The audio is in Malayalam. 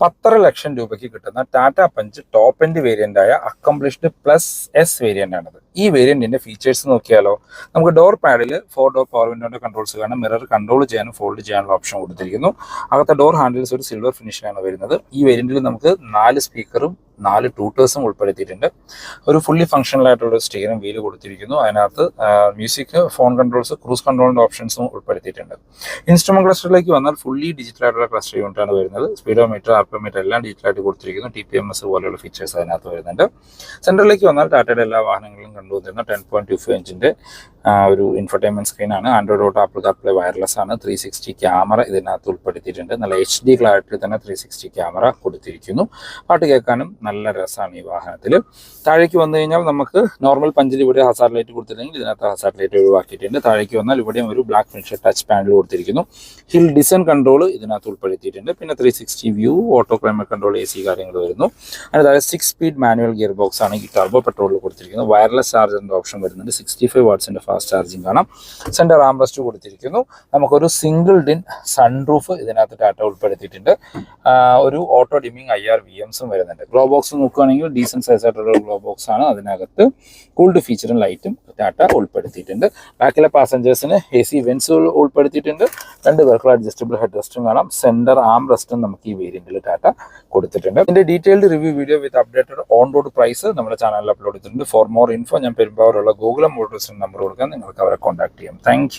10.5 ലക്ഷം രൂപയ്ക്ക് കിട്ടുന്ന Tata punch top end variant ആയ അക്കംപ്ലിഷ്ഡ് പ്ലസ് എസ് വേരിയന്റ് ആണത്. ഈ വേരിയന്റിന്റെ ഫീച്ചേഴ്സ് നോക്കിയാലോ, നമുക്ക് ഡോർ പാഡിൽ 4 ഡോർ പവർ വിൻഡോന്റെ കൺട്രോൾസ് കാണാം. മിറർ കൺട്രോൾ ചെയ്യാനും ഫോൾഡ് ചെയ്യാനുള്ള ഓപ്ഷൻ കൊടുത്തിരിക്കുന്നു. അകത്തെ ഡോർ ഹാൻഡിൽസ് ഒരു സിൽവർ ഫിനിഷിലാണ് വരുന്നത്. ഈ വേരിയന്റിൽ നമുക്ക് 4 സ്പീക്കറും 4 ട്യൂട്ടേഴ്സും ഉൾപ്പെടുത്തിയിട്ടുണ്ട്. ഒരു ഫുള്ളി ഫംഗ്ഷണൽ ആയിട്ടുള്ള സ്റ്റിയറിംഗ് വീല് കൊടുത്തിരിക്കുന്നു. അതിനകത്ത് മ്യൂസിക്, ഫോൺ കൺട്രോൾസ്, ക്രൂസ് കൺട്രോളിന്റെ ഓപ്ഷൻസും ഉൾപ്പെടുത്തിയിട്ടുണ്ട്. ഇൻസ്ട്രുമെന്റ് ക്ലസ്റ്ററിലേക്ക് വന്നാൽ ഫുള്ളി ഡിജിറ്റൽ ആയിട്ടുള്ള ക്ലസ്റ്റർ യൂണിറ്റ് ആണ് വരുന്നത്. സ്പീഡോമീറ്റർ, ആർപിഎംമീറ്റർ എല്ലാം ഡിജിറ്റലായിട്ട് കൊടുത്തിരിക്കുന്നു. TPMS പോലെയുള്ള ഫീച്ചേഴ്സ് അതിനകത്ത് വരുന്നുണ്ട്. സെൻറ്ററിലേക്ക് വന്നാൽ ടാറ്റയുടെ എല്ലാ വാഹനങ്ങളും കണ്ടുവന്നിരുന്ന 10.25 ഇഞ്ചിന്റെ ഒരു ഇൻഫർടൈൻമെന്റ് സ്ക്രീനാണ്. Android Auto, Apple CarPlay wireless ആണ്. 360 ക്യാമറ ഇതിനകത്ത് ഉൾപ്പെടുത്തിയിട്ടുണ്ട്. നല്ല HD ക്ലാരിറ്റിയിൽ തന്നെ 360 ക്യാമറ കൊടുത്തിരിക്കുന്നു. പാട്ട് കേൾക്കാനും നല്ല രസമാണ് ഈ വാഹനത്തിൽ. താഴേക്ക് വന്നു കഴിഞ്ഞാൽ നമുക്ക് നോർമൽ പഞ്ചിൽ ഇവിടെ ഹസാർഡ് ലൈറ്റ് കൊടുത്തില്ലെങ്കിൽ ഇതിനകത്ത് ഹസാർഡ് ലൈറ്റ് ഒഴിവാക്കിയിട്ടുണ്ട്. താഴേക്ക് വന്നാൽ ഇവിടെയും ഒരു ബ്ലാക്ക് ഫിനിഷ് ടച്ച് പാനൽ കൊടുത്തിരിക്കുന്നു. ഹിൽ ഡിസൈൻ കൺട്രോൾ ഇതിനകത്ത് ഉൾപ്പെടുത്തിയിട്ടുണ്ട്. പിന്നെ 360 view, auto climate control, AC കാര്യങ്ങൾ വരുന്നു. അതിന് 6 സ്പീഡ് മാനുവൽ ഗിയർ ബോക്സ് ആണ് ഈ ടർബോ പെട്രോളിൽ കൊടുത്തിരിക്കുന്നത്. വയർലെസ് ചാർജറിന്റെ ഓപ്ഷൻ വരുന്നുണ്ട്. 65 വാട്ട്സിന്റെ ഫാസ്റ്റ് ചാർജിങ് കാണാം. സെന്റർ ആംറസ്റ്റ് കൊടുത്തിരിക്കുന്നു. നമുക്കൊരു സിംഗിൾ ഡിൻ സൺറൂഫ് ഇതിനകത്ത് ടാറ്റ ഉൾപ്പെടുത്തിയിട്ടുണ്ട്. ഒരു ഓട്ടോ ഡിമ്മിങ് IR VMസും വരുന്നുണ്ട്. ഗ്ലോ ബോക്സ് നോക്കുകയാണെങ്കിൽ ഡീസന്റ് സൈസ് ആയിട്ടുള്ള ഗ്ലോ ബോക്സ് ആണ്. അതിനകത്ത് കൂൾഡ് ഫീച്ചറും ലൈറ്റും ടാറ്റ ഉൾപ്പെടുത്തിയിട്ടുണ്ട്. ബാക്കിലെ പാസഞ്ചേഴ്സിന് AC വെന്റ്സ് ഉൾപ്പെടുത്തിയിട്ടുണ്ട്. 2 പേർക്കുള്ള അഡ്ജസ്റ്റബിൾ ഹെഡ് റെസ്റ്റും കാണാം. സെന്റർ ആം റെസ്റ്റും നമുക്ക് ഈ വേരിയന്റിൽ ടാറ്റ കൊടുത്തിട്ടുണ്ട്. ഇതിന്റെ detailed review video with updated on road price നമ്മുടെ ചാനലിൽ അപ്ലോഡ് ചെയ്തിട്ടുണ്ട്. ഫോർ മോർ ഇൻഫോ ഞാൻ പെരുമ്പാവൂരുള്ള ഗൂഗിൾ മോട്ടോഴ്സിന്റെ നമ്പർ കൊടുക്കാൻ നിങ്ങൾക്ക് അവരെ കോൺടാക്ട് ചെയ്യാം. താങ്ക്